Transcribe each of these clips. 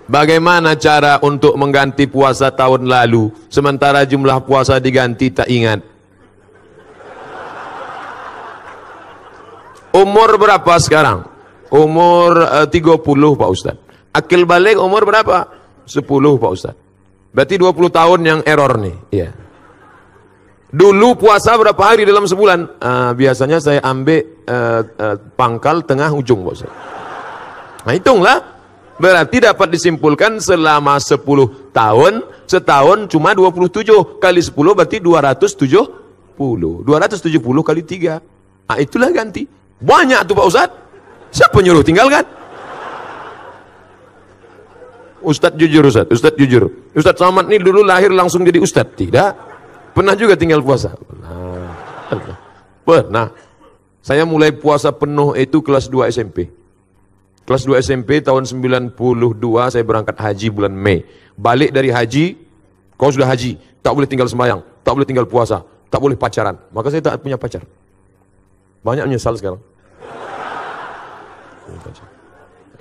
Bagaimana cara untuk mengganti puasa tahun lalu sementara jumlah puasa diganti tak ingat? Umur berapa sekarang? Umur 30 Pak Ustadz. Akil balik umur berapa? 10 Pak Ustadz. Berarti 20 tahun yang error nih. Iya. Dulu puasa berapa hari dalam sebulan? Biasanya saya ambil pangkal tengah ujung Pak Ustadz. Nah hitunglah. Berarti dapat disimpulkan selama 10 tahun, setahun cuma 27. Kali 10 berarti 270. 270 kali 3. Nah itulah ganti. Banyak tuh Pak Ustadz. Siapa nyuruh tinggalkan? Ustadz jujur Ustadz. Ustadz jujur. Ustadz Samad ini dulu lahir langsung jadi Ustadz. Tidak. Pernah juga tinggal puasa. Pernah. Saya mulai puasa penuh itu kelas 2 SMP. Kelas 2 SMP tahun 92 saya berangkat haji bulan Mei. Balik dari haji, kau sudah haji, tak boleh tinggal sembahyang, tak boleh tinggal puasa, tak boleh pacaran. Maka saya tak punya pacar. Banyak menyesal sekarang.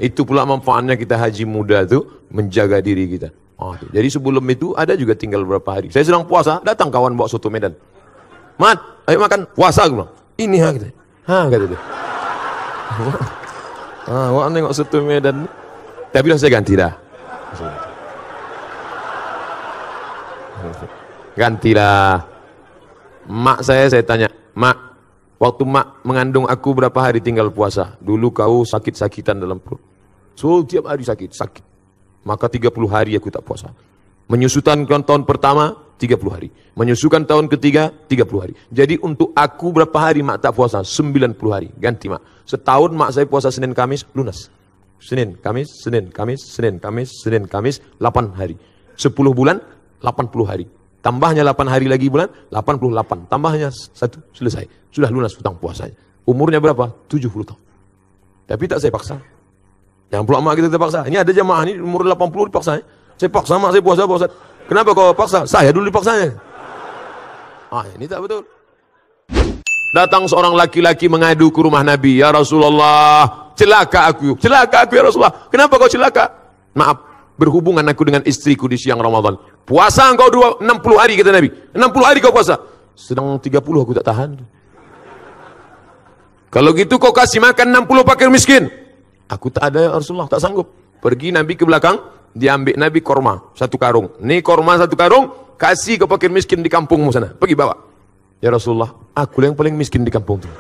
Itu pula manfaatnya kita haji muda itu menjaga diri kita. Jadi sebelum itu ada juga tinggal beberapa hari. Saya sedang puasa, datang kawan bawa soto Medan. Mat, ayo makan puasa, aku bilang. Ini kata. Kata dia. Wah nengok soto Medan. Tapi dah saya ganti dah. Gantilah. Mak saya tanya, Mak, waktu mak mengandung aku berapa hari tinggal puasa? Dulu kau sakit-sakitan dalam perut. So tiap hari sakit. Maka 30 hari aku tak puasa. Menyusutan tahun pertama 30 hari. Menyusukan tahun ketiga 30 hari. Jadi untuk aku berapa hari mak tak puasa? 90 hari. Ganti mak. Setahun mak saya puasa Senin Kamis lunas. Senin Kamis, Senin Kamis, Senin Kamis, Senin Kamis 8 hari. 10 bulan 80 hari. Tambahnya 8 hari lagi bulan 88. Tambahnya 1 selesai. Sudah lunas hutang puasanya. Umurnya berapa? 70 tahun. Tapi tak saya paksa. Jangan pula mak kita terpaksa. Ini ada jamaah ini umur 80 dipaksa. Saya paksa mak saya puasa Pak Ustaz. Kenapa kau paksa? Saya dulu dipaksanya. Ini tak betul. Datang seorang laki-laki mengadu ke rumah Nabi. Ya Rasulullah, celaka aku ya Rasulullah. Kenapa kau celaka? Maaf, berhubungan aku dengan istriku di siang Ramadan. Puasa engkau 60 hari kata Nabi. 60 hari kau puasa. Sedang 30 aku tak tahan. Kalau gitu kau kasih makan 60 fakir miskin. Aku tak ada ya Rasulullah, tak sanggup. Pergi Nabi ke belakang, diambil Nabi korma 1 karung. Nih korma 1 karung, kasih ke fakir miskin di kampungmu sana. Pergi bawa. Ya Rasulullah, aku yang paling miskin di kampung itu.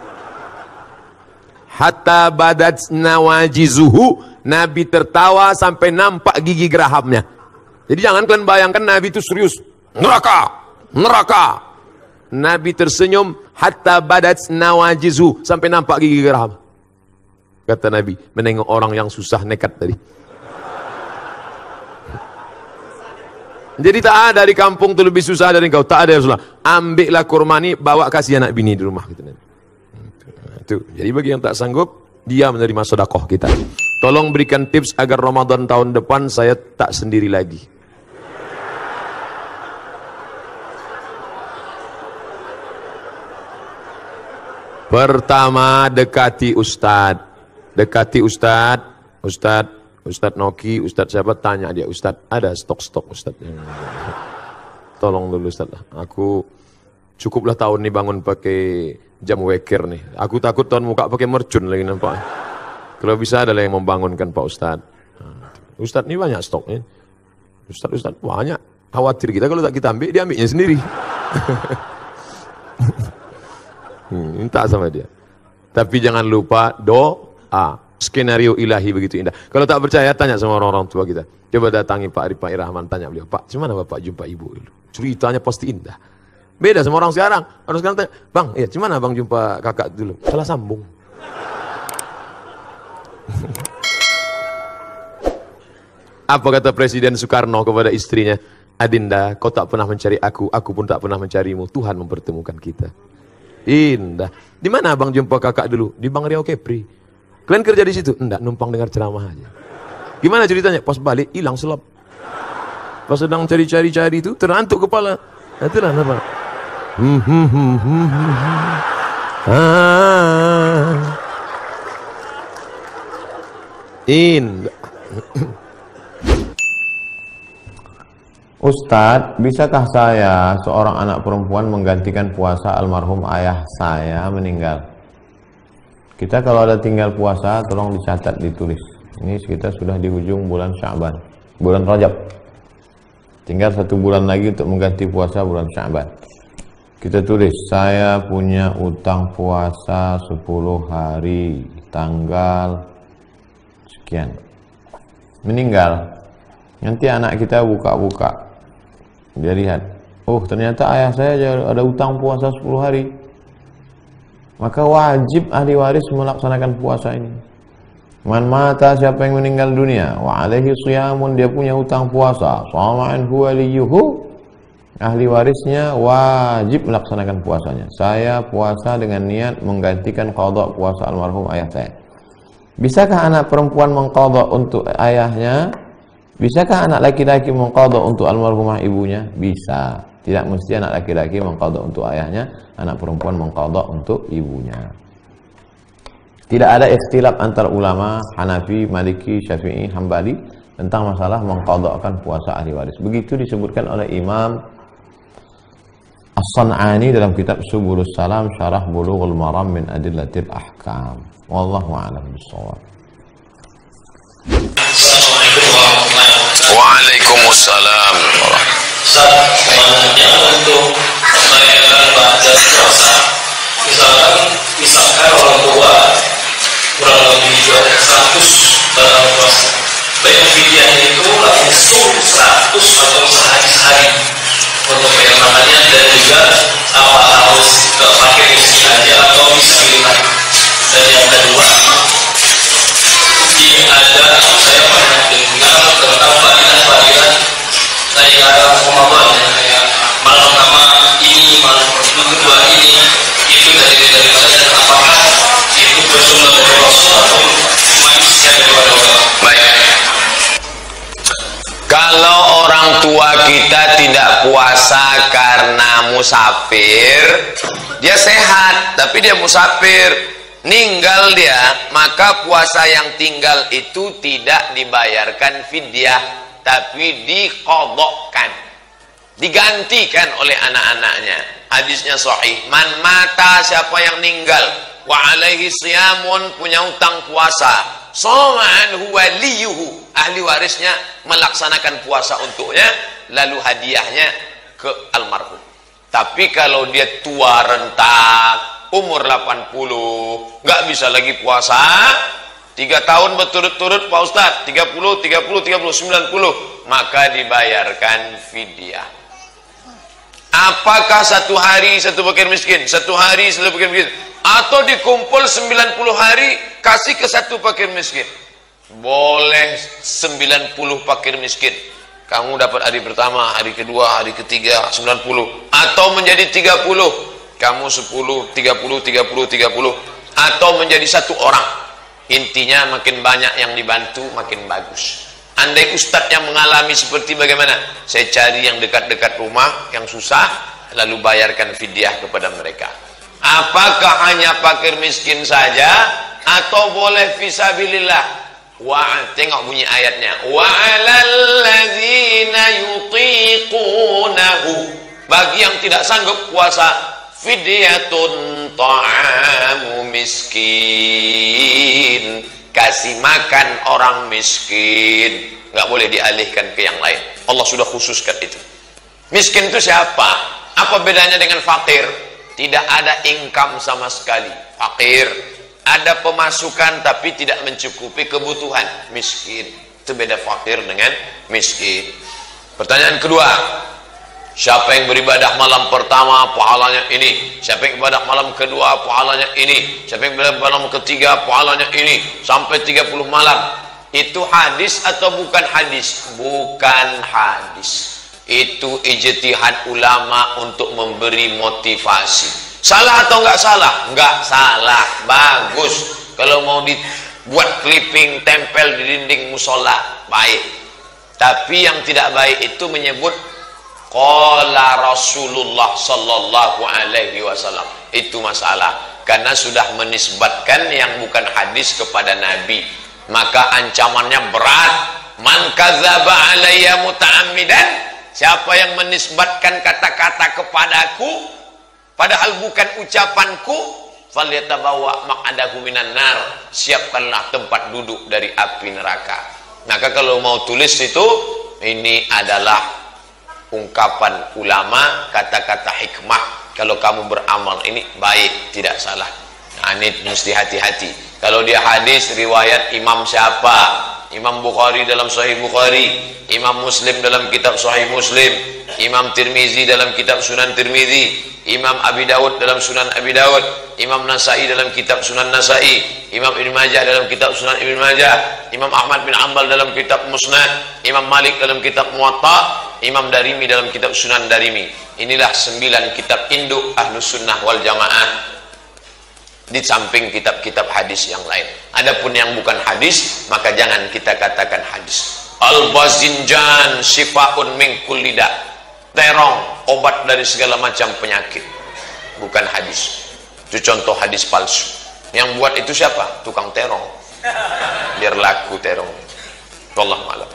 Hatta badat nawajizuhu, Nabi tertawa sampai nampak gigi gerahamnya. Jadi jangan kalian bayangkan Nabi itu serius. Neraka, neraka. Nabi tersenyum hatta badat nawajizuhu, sampai nampak gigi geraham. Kata Nabi, menengok orang yang susah nekat tadi. Jadi tak ada di kampung itu lebih susah dari engkau. Tak ada ya Rasulullah. Ambillah kurma ini, bawa kasih anak bini di rumah. Itu. Jadi bagi yang tak sanggup, dia menerima sedekah kita. Tolong berikan tips agar Ramadan tahun depan saya tak sendiri lagi. Pertama, dekati Ustadz. Dekati Ustadz Noki, Ustadz siapa, tanya dia, Ustadz ada stok-stok Ustadz. Tolong dulu Ustadz, aku cukuplah tahun ini bangun pakai jam weker nih. Aku takut tahun muka pakai mercun lagi nampak. Kalau bisa adalah yang membangunkan Pak Ustadz. Ustadz ini banyak stoknya. Ustadz banyak. Khawatir kita kalau tak kita ambil, dia ambilnya sendiri. Minta sama dia. Tapi jangan lupa doa. Skenario ilahi begitu indah. Kalau tak percaya, tanya sama orang-orang tua kita. Coba datangi Pak Arif Rahman, tanya beliau, Pak, gimana Bapak jumpa ibu dulu? Ceritanya pasti indah. Beda sama orang sekarang. Orang sekarang tanya, Bang, ya gimana Bang jumpa kakak dulu? Salah sambung. Apa kata Presiden Soekarno kepada istrinya? Adinda, kau tak pernah mencari aku pun tak pernah mencarimu. Tuhan mempertemukan kita. Indah. Di mana Abang jumpa kakak dulu? Di Bang Riau Kepri. Kalian kerja di situ? Enggak, numpang dengar ceramah aja. Gimana ceritanya? Pas balik hilang selap. Pas sedang cari-cari itu terantuk kepala. Itulah apa? Indah. Ustadz, bisakah saya seorang anak perempuan menggantikan puasa almarhum ayah saya meninggal? Kita kalau ada tinggal puasa, tolong dicatat, ditulis. Ini kita sudah di ujung bulan Sya'ban, bulan Rajab. Tinggal 1 bulan lagi untuk mengganti puasa bulan Sya'ban. Kita tulis, saya punya utang puasa 10 hari, tanggal sekian. Meninggal. Nanti anak kita buka-buka. Dia lihat, oh ternyata ayah saya ada utang puasa 10 hari. Maka wajib ahli waris melaksanakan puasa ini. Man mata, siapa yang meninggal dunia, wa alaihi siyamun, dia punya utang puasa, sama'an huwa liyuhu, ahli warisnya wajib melaksanakan puasanya. Saya puasa dengan niat menggantikan qadha puasa almarhum ayah saya. Bisakah anak perempuan mengqadha untuk ayahnya? Bisakah anak laki-laki mengqadha untuk almarhumah ibunya? Bisa. Tidak mesti anak laki-laki mengqadha untuk ayahnya, anak perempuan mengqadha untuk ibunya. Tidak ada ikhtilaf antara ulama Hanafi, Maliki, Syafi'i, Hambali tentang masalah mengqadhakan puasa ahli waris. Begitu disebutkan oleh Imam As-San'ani dalam kitab Subulus Salam Syarah Bulughul Maram min Adillatil Ahkam. Wallahu a'lam bishawab. Waalaikumsalam. Sebenarnya untuk merayakan baca puasa, misalkan orang tua kurang lebih 100 dalam puasa, bayar fidyahnya itu langsung 100 atau sehari-hari untuk bayar makannya, dan juga apa harus pakai miskin aja atau bisa milihan. Dan yang kedua, ada saya pernah dengar tentang fadilah-fadilah kayak Ramadan, kayak malam pertama ini, malam kedua ini, itu dari mana dan apakah itu bersumber dari Rasul atau manusia daripada Allah? Baik. Kalau orang tua kita tidak puasa karena musafir, dia sehat tapi dia musafir, ninggal dia, maka puasa yang tinggal itu tidak dibayarkan fidyah, tapi diqadhakan, digantikan oleh anak-anaknya. Hadisnya sahih, man mata, siapa yang meninggal, wa alaihi siyamun, punya utang puasa, sama'an huwa liyuhu, ahli warisnya melaksanakan puasa untuknya, lalu hadiahnya ke almarhum. Tapi kalau dia tua renta, umur 80, nggak bisa lagi puasa, 3 tahun berturut-turut Pak Ustadz, 30, 90, maka dibayarkan fidyah. Apakah 1 hari 1 fakir miskin, 1 hari 1 fakir miskin, atau dikumpul 90 hari kasih ke 1 fakir miskin? Boleh 90 fakir miskin. Kamu dapat hari pertama, hari kedua, hari ketiga 90, atau menjadi 30. Kamu 10, 30, 30, 30, atau menjadi 1 orang. Intinya makin banyak yang dibantu makin bagus. Andai ustadz yang mengalami seperti bagaimana? Saya cari yang dekat-dekat rumah, yang susah, lalu bayarkan fidyah kepada mereka. Apakah hanya fakir miskin saja, atau boleh fisabilillah? Tengok bunyi ayatnya, wa 'alal ladzina yutiqunahu, bagi yang tidak sanggup puasa, fidyatun ta'amu miskin, kasih makan orang miskin, nggak boleh dialihkan ke yang lain. Allah sudah khususkan itu. Miskin itu siapa? Apa bedanya dengan fakir? Tidak ada income sama sekali. Fakir ada pemasukan tapi tidak mencukupi kebutuhan. Miskin itu beda fakir dengan miskin. Pertanyaan kedua, siapa yang beribadah malam pertama pahalanya ini, siapa yang beribadah malam kedua pahalanya ini, siapa yang beribadah malam ketiga pahalanya ini, sampai 30 malam. Itu hadis atau bukan hadis? Bukan hadis. Itu ijtihad ulama untuk memberi motivasi. Salah atau enggak salah? Enggak salah, bagus. Kalau mau dibuat clipping tempel di dinding musola, baik. Tapi yang tidak baik itu menyebut qala Rasulullah sallallahu alaihi wasallam. Itu masalah, karena sudah menisbatkan yang bukan hadis kepada Nabi, maka ancamannya berat. Man kadzaba alayya muta'ammidan siapa yang menisbatkan kata-kata kepadaku padahal bukan ucapanku, falyatabawa maq'adahu minan nar, siapkanlah tempat duduk dari api neraka. Maka kalau mau tulis itu, ini adalah ungkapan ulama, kata-kata hikmah. Kalau kamu beramal ini baik, tidak salah. Nah, ini mesti hati-hati. Kalau dia hadis riwayat imam siapa? Imam Bukhari dalam Sahih Bukhari, Imam Muslim dalam kitab Sahih Muslim, Imam Tirmizi dalam kitab Sunan Tirmizi, Imam Abi Dawud dalam Sunan Abi Dawud, Imam Nasai dalam kitab Sunan Nasai, Imam Ibn Majah dalam kitab Sunan Ibn Majah, Imam Ahmad bin Ambal dalam kitab Musnad, Imam Malik dalam kitab Muwatta, Imam Darimi dalam kitab Sunan Darimi. Inilah 9 kitab induk Ahlus Sunnah wal Jamaah, di samping kitab-kitab hadis yang lain. Adapun yang bukan hadis, maka jangan kita katakan hadis. Al-bazinjan sifaun min kulli da. Terong, obat dari segala macam penyakit. Bukan hadis. Itu contoh hadis palsu. Yang buat itu siapa? Tukang terong. Biar laku terong. Wallahu a'lam.